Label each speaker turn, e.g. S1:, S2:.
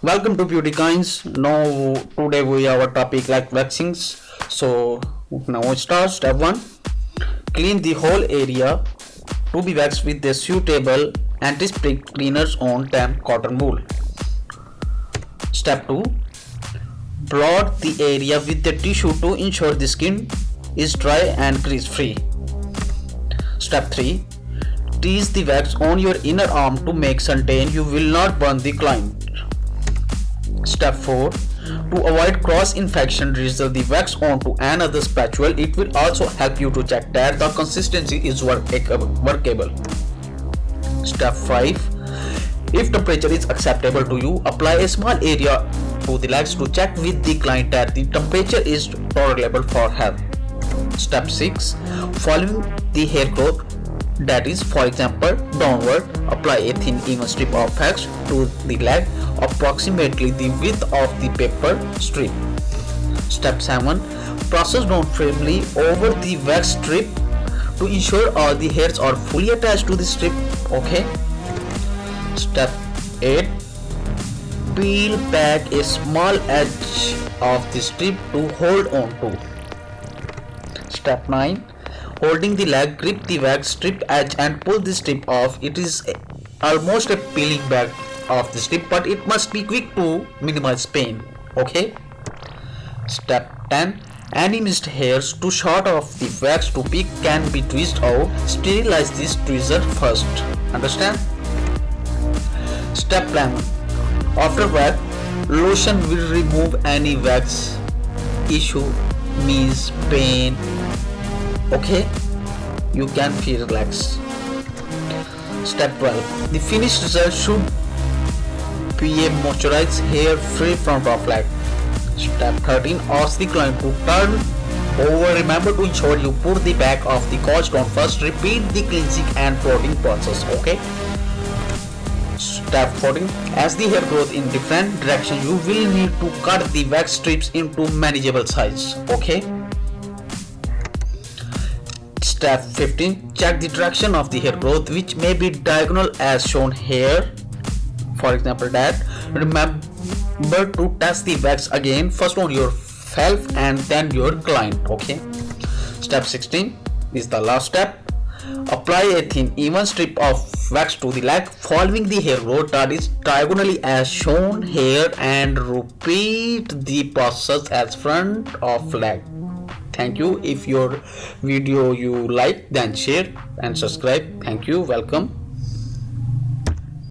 S1: Welcome to beautycoins. Now today we have a topic like waxings. So now we start. Step 1, clean the whole area to be waxed with a suitable antiseptic cleaners on damp cotton wool. Step 2, blot the area with the tissue to ensure the skin is dry and grease free. Step 3, tease the wax on your inner arm to make certain you will not burn the client. Step 4, to avoid cross-infection, drizzle the wax onto another spatula. It will also help you to check that the consistency is workable. Step 5, if temperature is acceptable to you, apply a small area to the legs to check with the client that the temperature is tolerable for her. Step 6, following the hair growth, that is, for example, downward, apply a thin even strip of wax to the leg, approximately the width of the paper strip. Step 7, process down firmly over the wax strip to ensure all the hairs are fully attached to the strip. Okay. Step 8, peel back a small edge of the strip to hold on to. Step 9, holding the leg, grip the wax strip edge and pull the strip off. It is almost a peeling back of the strip, but it must be quick to minimize pain. Okay. Step 10, any missed hairs to short off the wax to peak can be tweezed out. Sterilize this tweezer first. Understand? Step 11, after wax, lotion will remove any wax issue, means pain. Okay, you can feel relaxed. Step 12, the finished result should be a moisturized hair free from rough lag. Step 13, ask the client to turn over. Remember to ensure you put the back of the couch down first. Repeat the cleansing and prodding process. Okay. Step 14, as the hair grows in different directions, you will need to cut the wax strips into manageable size. Okay. Step 15, check the direction of the hair growth, which may be diagonal as shown here. For example, that. Remember to test the wax again, first on yourself and then your client. Okay. Step 16 is the last step. Apply a thin even strip of wax to the leg following the hair growth that is diagonally as shown here, and repeat the process as front of leg. Thank you. If your video you like, then share and subscribe. Thank you. Welcome.